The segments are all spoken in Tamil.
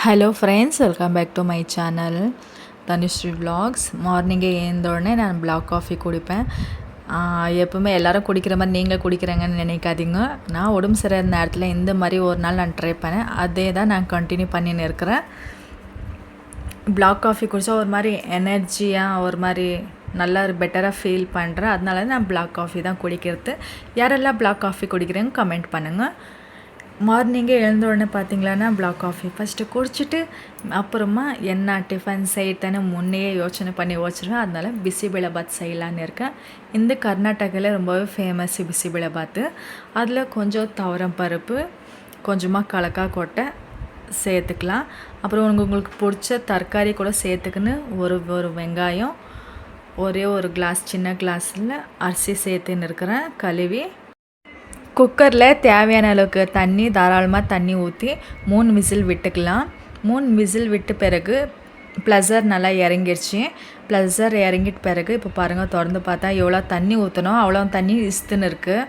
Hello friends, welcome back to my channel Dhanushree vlogs. மார்னிங்கே எழுந்தோடனே நான் பிளாக் காஃபி குடிப்பேன். எப்போவுமே எல்லோரும் குடிக்கிற மாதிரி நீங்களும் குடிக்கிறீங்கன்னு நினைக்காதீங்க. நான் உடம்பு சரியான நேரத்தில் இந்த மாதிரி ஒரு நாள் நான் ட்ரை பண்ணேன். அதே தான் நான் கண்டினியூ பண்ணின்னு இருக்கிறேன். பிளாக் காஃபி குடித்தா ஒரு மாதிரி எனர்ஜியாக ஒரு மாதிரி நல்லா பெட்டராக ஃபீல் பண்ணுறேன். அதனால நான் பிளாக் காஃபி தான் குடிக்கிறது. யாரெல்லாம் பிளாக் காஃபி குடிக்கிறீங்க கமெண்ட் பண்ணுங்கள். மார்னிங்கே எழுந்த உடனே பார்த்தீங்களான்னா பிளாக் காஃபி ஃபஸ்ட்டு குடிச்சிட்டு அப்புறமா என்ன டிஃபன் செய்யத்தானே முன்னையே யோசனை பண்ணி வச்சுருவேன். அதனால பிசிபெளபாத் செய்யலான்னு இருக்கேன். இந்த கர்நாடகாவில் ரொம்பவே ஃபேமஸ் பிசிபெளபாத். அதில் கொஞ்சம் துவரம் பருப்பு, கொஞ்சமாக கலக்கா கொட்டை சேர்த்துக்கலாம். அப்புறம் உங்களுக்கு பிடிச்ச தரக்காரி கூட சேர்த்துக்குன்னு ஒரு வெங்காயம், ஒரே ஒரு கிளாஸ் சின்ன கிளாஸில் அரிசி சேர்த்துன்னு இருக்கிறேன் கழுவி. குக்கரில் தேவையான அளவுக்கு தண்ணி தாராளமாக தண்ணி ஊற்றி 3 விசில் விட்டுக்கலாம். 3 விசில் விட்டு பிறகு ப்ளஸர் நல்லா இறங்கிடுச்சு. ப்ளஸர் இறங்கிட்ட பிறகு இப்போ பாருங்கள், திறந்து பார்த்தா எவ்வளோ தண்ணி ஊற்றணும் அவ்வளோ தண்ணி இஸ்துன்னு இருக்குது.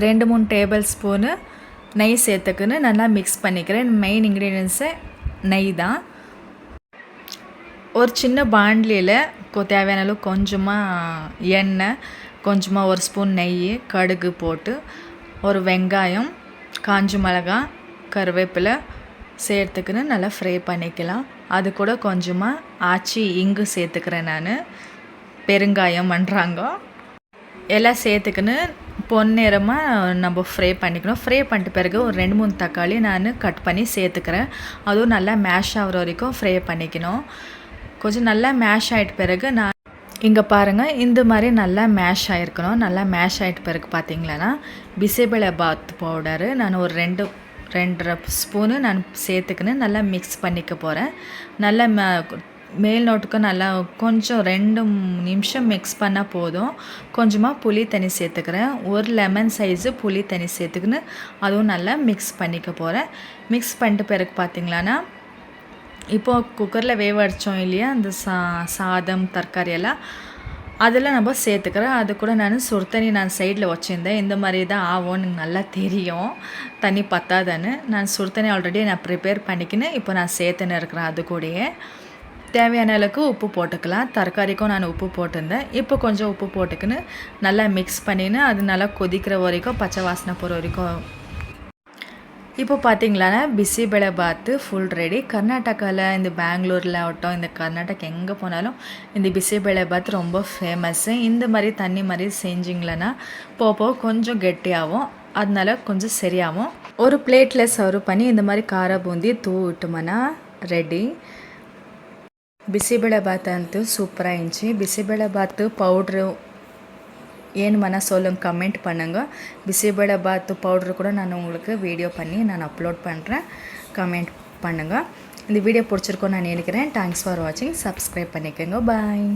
2-3 டேபிள் ஸ்பூனு நெய் சேர்த்துக்குன்னு நல்லா மிக்ஸ் பண்ணிக்கிறேன். மெயின் இன்க்ரீடியன்ஸு நெய் தான். ஒரு சின்ன பாண்ட்லியில் தேவையான அளவு கொஞ்சமாக எண்ணெய், கொஞ்சமாக ஒரு ஸ்பூன் நெய், கடுகு போட்டு ஒரு வெங்காயம், காஞ்ச மிளகாய், கருவேப்பிலை சேர்த்துக்கின்னு நல்லா ஃப்ரை பண்ணிக்கலாம். அது கூட கொஞ்சமாக ஆச்சி இங்கு சேர்த்துக்கிறேன் நான். பெருங்காயம் பண்ணுறாங்க எல்லாம் சேர்த்துக்கின்னு பொன்னிறமாக நம்ம ஃப்ரை பண்ணிக்கணும். ஃப்ரை பண்ணிட்ட பிறகு ஒரு 2-3 தக்காளி நான் கட் பண்ணி சேர்த்துக்கிறேன். அதுவும் நல்லா மேஷ் ஆகிற வரைக்கும் ஃப்ரை பண்ணிக்கணும். கொஞ்சம் நல்லா மேஷ் ஆகிட்ட பிறகு நான் இங்கே பாருங்கள், இந்த மாதிரி நல்லா மேஷ் ஆகிருக்கணும். நல்லா மேஷ் ஆகிட்ட பிறகு பார்த்திங்களன்னா பிசிபெளபாத் பவுடரு நான் ஒரு 2-2.5 ஸ்பூனு நான் சேர்த்துக்கின்னு நல்லா மிக்ஸ் பண்ணிக்க போகிறேன். நல்லா மேல் நோட்டுக்கும் நல்லா கொஞ்சம் 2 நிமிஷம் மிக்ஸ் பண்ணால் போதும். கொஞ்சமாக புளி தண்ணி சேர்த்துக்கிறேன். ஒரு லெமன் சைஸு புளி தண்ணி சேர்த்துக்கின்னு அதுவும் நல்லா மிக்ஸ் பண்ணிக்க போகிறேன். மிக்ஸ் பண்ணிட்ட பிறகு பார்த்திங்களான்னா இப்போது குக்கரில் வேக அடித்தோம் இல்லையா, அந்த சாதம் தரக்காரி எல்லாம் அதெல்லாம் நம்ம சேர்த்துக்கிறேன். அது கூட நான் சுடு தண்ணி நான் சைடில் வச்சுருந்தேன். இந்த மாதிரி தான் ஆகும்னு நல்லா தெரியும், தண்ணி பத்தாதான்னு. நான் சுடு தண்ணி ஆல்ரெடி நான் ப்ரிப்பேர் பண்ணிக்கின்னு இப்போ நான் சேர்த்துன்னு இருக்கிறேன். அது கூடயே தேவையான அளவுக்கு உப்பு போட்டுக்கலாம். தரக்காரிக்கும் நான் உப்பு போட்டிருந்தேன். இப்போ கொஞ்சம் உப்பு போட்டுக்கின்னு நல்லா மிக்ஸ் பண்ணின்னு அது நல்லா கொதிக்கிற வரைக்கும், பச்சை வாசனை போகிற வரைக்கும். இப்போ பார்த்திங்களான்னா பிசிபெளபாத் ஃபுல் ரெடி. கர்நாடகாவில் இந்த பெங்களூரில் ஆகட்டும், இந்த கர்நாடகா எங்கே போனாலும் இந்த பிசிபெளபாத் ரொம்ப ஃபேமஸ்ஸு. இந்த மாதிரி தண்ணி மாதிரி செஞ்சிங்களன்னா போக கொஞ்சம் கெட்டியாகும், அதனால கொஞ்சம் சரியாகும். ஒரு பிளேட்டில் சர்வ் பண்ணி இந்த மாதிரி கார பூந்தி தூவிட்டோம்னா ரெடி. பிசிபெளபாத் ಅಂತೂ சூப்பராக இருந்துச்சு. பிசிபெளபாத் பவுட்ரு ஏன்னு சொல்லுங்க, கமெண்ட் பண்ணுங்கள். பிசிபெளபாத் பவுட்ரு கூட நான் உங்களுக்கு வீடியோ பண்ணி நான் அப்லோட் பண்ணுறேன். கமெண்ட் பண்ணுங்கள். இந்த வீடியோ பிடிச்சிருக்கோன்னு நான் நினைக்கிறேன். தேங்க்ஸ் ஃபார் வாட்சிங். சப்ஸ்கிரைப் பண்ணிக்கோங்க. பாய்.